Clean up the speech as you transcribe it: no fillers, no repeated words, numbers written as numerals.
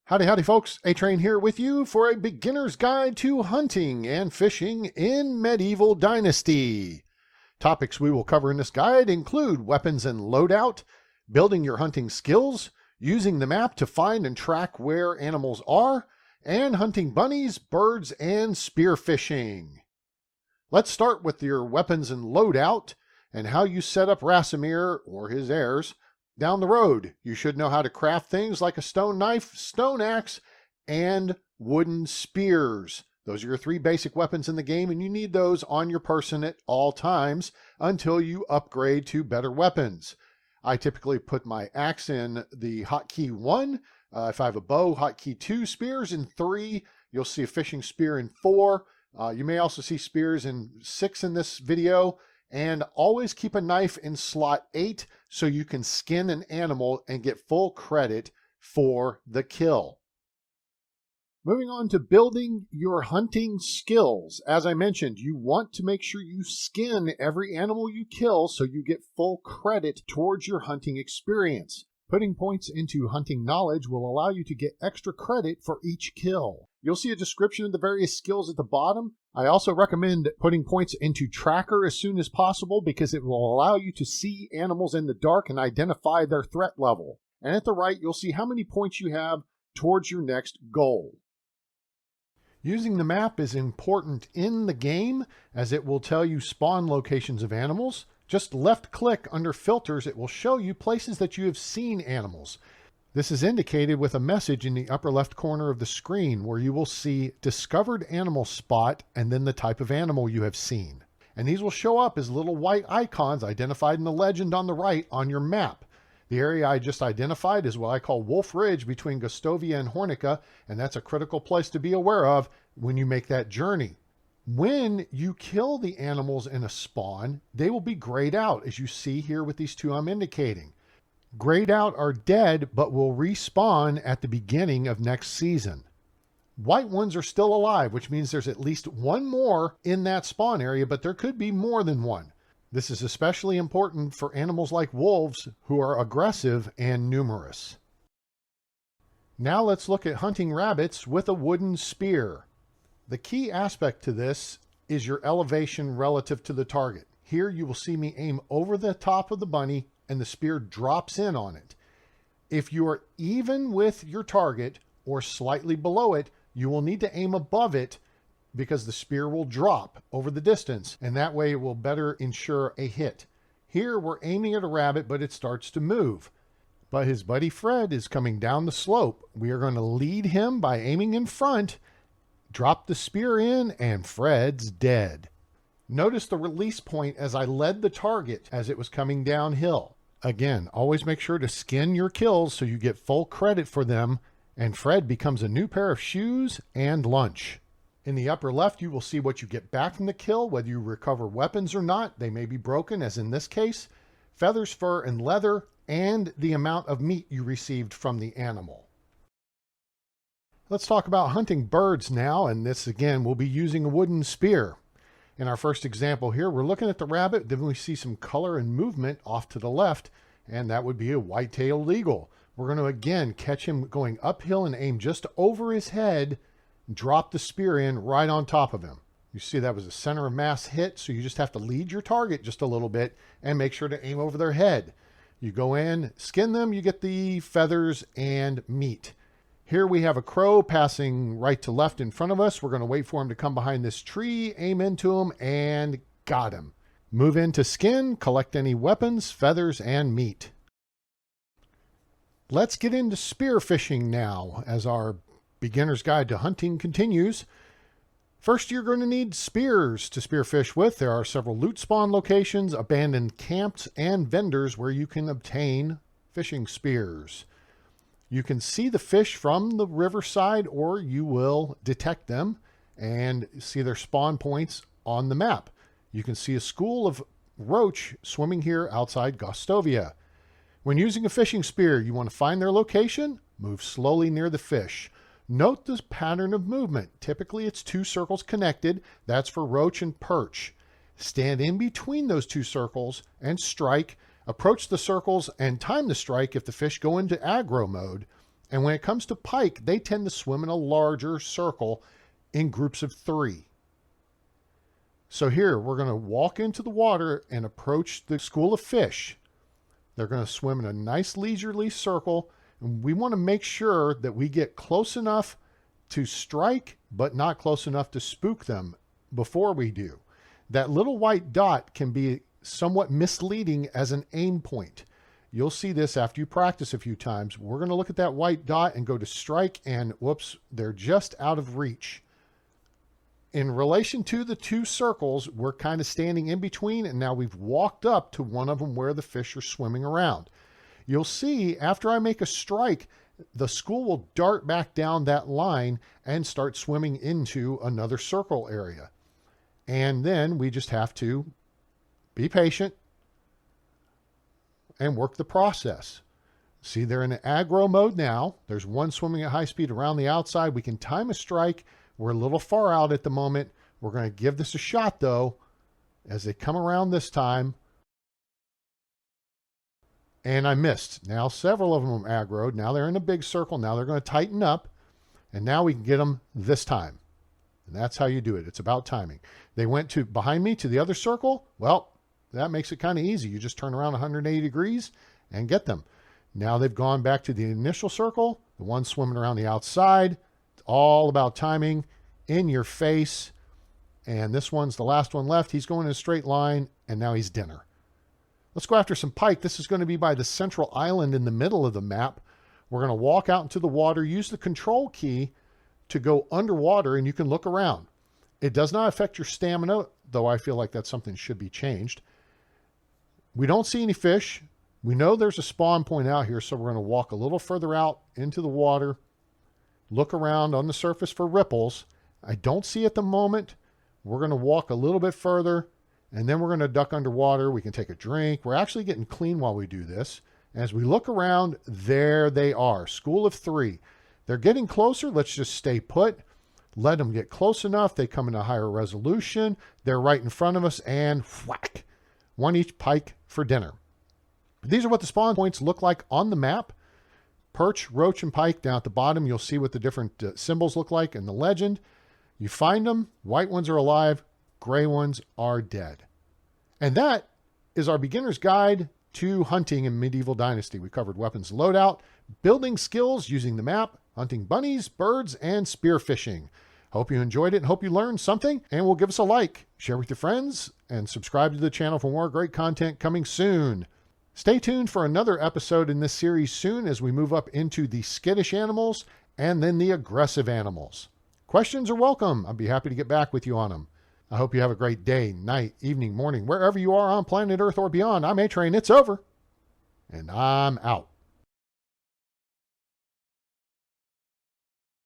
Howdy, howdy, folks. A-Train here with you for a beginner's guide to hunting and fishing in Medieval Dynasty. Topics we will cover in this guide include weapons and loadout, building your hunting skills, using the map to find and track where animals are, and hunting bunnies, birds, and spearfishing. Let's start with your weapons and loadout and how you set up Racimir, or his heirs, down the road. You should know how to craft things like a stone knife, stone axe, and wooden spears. Those are your three basic weapons in the game, and you need those on your person at all times until you upgrade to better weapons. I typically put my axe in the hotkey 1. If I have a bow, hotkey 2, spears in 3. You'll see a fishing spear in 4. You may also see spears in 6 in this video. And always keep a knife in slot 8 so you can skin an animal and get full credit for the kill. Moving on to building your hunting skills. As I mentioned, you want to make sure you skin every animal you kill so you get full credit towards your hunting experience. Putting points into hunting knowledge will allow you to get extra credit for each kill. You'll see a description of the various skills at the bottom. I also recommend putting points into tracker as soon as possible because it will allow you to see animals in the dark and identify their threat level. And at the right, you'll see how many points you have towards your next goal. Using the map is important in the game as it will tell you spawn locations of animals. Just left click under filters, it will show you places that you have seen animals. This is indicated with a message in the upper left corner of the screen where you will see discovered animal spot and then the type of animal you have seen. And these will show up as little white icons identified in the legend on the right on your map. The area I just identified is what I call Wolf Ridge between Gustovia and Hornica, and that's a critical place to be aware of when you make that journey. When you kill the animals in a spawn, they will be grayed out, as you see here with these two I'm indicating. Grayed out are dead, but will respawn at the beginning of next season. White ones are still alive, which means there's at least one more in that spawn area, but there could be more than one. This is especially important for animals like wolves, who are aggressive and numerous. Now let's look at hunting rabbits with a wooden spear. The key aspect to this is your elevation relative to the target. Here you will see me aim over the top of the bunny and the spear drops in on it. If you are even with your target or slightly below it, you will need to aim above it because the spear will drop over the distance, and that way it will better ensure a hit. Here we're aiming at a rabbit, but it starts to move. But his buddy Fred is coming down the slope. We are going to lead him by aiming in front, drop the spear in, and Fred's dead. Notice the release point as I led the target as it was coming downhill. Again, always make sure to skin your kills so you get full credit for them, and Fred becomes a new pair of shoes and lunch. In the upper left, you will see what you get back from the kill, whether you recover weapons or not. They may be broken, as in this case, feathers, fur, and leather, and the amount of meat you received from the animal. Let's talk about hunting birds now, and this again, we'll be using a wooden spear. In our first example here, we're looking at the rabbit, then we see some color and movement off to the left, and that would be a white-tailed eagle. We're going to again catch him going uphill and aim just over his head, drop the spear in right on top of him. You see that was a center of mass hit, so you just have to lead your target just a little bit and make sure to aim over their head. You go in, skin them, you get the feathers and meat. Here we have a crow passing right to left in front of us. We're going to wait for him to come behind this tree, aim into him, and got him. Move into skin, collect any weapons, feathers, and meat. Let's get into spear fishing now as our beginner's guide to hunting continues. First, you're going to need spears to spearfish with. There are several loot spawn locations, abandoned camps, and vendors where you can obtain fishing spears. You can see the fish from the riverside, or you will detect them and see their spawn points on the map. You can see a school of roach swimming here outside Gustovia. When using a fishing spear, you want to find their location, move slowly near the fish. Note this pattern of movement. Typically, it's 2 circles connected. That's for roach and perch. Stand in between those 2 circles and strike. Approach the circles and time the strike if the fish go into aggro mode. And when it comes to pike, they tend to swim in a larger circle in groups of 3. So here, we're going to walk into the water and approach the school of fish. They're going to swim in a nice leisurely circle, and we want to make sure that we get close enough to strike, but not close enough to spook them before we do. That little white dot can be somewhat misleading as an aim point. You'll see this after you practice a few times. We're going to look at that white dot and go to strike, and whoops, they're just out of reach. In relation to the 2 circles, we're kind of standing in between, and now we've walked up to one of them where the fish are swimming around. You'll see after I make a strike, the school will dart back down that line and start swimming into another circle area. And then we just have to be patient and work the process. See, they're in aggro mode now. There's one swimming at high speed around the outside. We can time a strike. We're a little far out at the moment. We're going to give this a shot, though, as they come around this time. And I missed. Now several of them are aggroed. Now they're in a big circle. Now they're going to tighten up. And now we can get them this time. And that's how you do it. It's about timing. They went to behind me to the other circle. Well, that makes it kind of easy. You just turn around 180 degrees and get them. Now they've gone back to the initial circle. The one swimming around the outside. It's all about timing, in your face. And this one's the last one left. He's going in a straight line, and now he's dinner. Let's go after some pike. This is going to be by the central island in the middle of the map. We're going to walk out into the water, use the control key to go underwater, and you can look around. It does not affect your stamina, though I feel like that's something that should be changed. We don't see any fish. We know there's a spawn point out here, so we're going to walk a little further out into the water, look around on the surface for ripples. I don't see at the moment. We're going to walk a little bit further, and then we're going to duck underwater. We can take a drink. We're actually getting clean while we do this. As we look around, there they are, school of 3. They're getting closer. Let's just stay put. Let them get close enough. They come in a higher resolution. They're right in front of us, and whack. One each pike for dinner. These are what the spawn points look like on the map. Perch, roach, and pike down at the bottom. You'll see what the different symbols look like in the legend. You find them. White ones are alive. Gray ones are dead. And that is our beginner's guide to hunting in Medieval Dynasty. We covered weapons loadout, building skills using the map, hunting bunnies, birds, and spearfishing. Hope you enjoyed it and hope you learned something, and will give us a like, share with your friends, and subscribe to the channel for more great content coming soon. Stay tuned for another episode in this series soon as we move up into the skittish animals and then the aggressive animals. Questions are welcome. I'd be happy to get back with you on them. I hope you have a great day, night, evening, morning, wherever you are on planet Earth or beyond. I'm A-Train. It's over, and I'm out.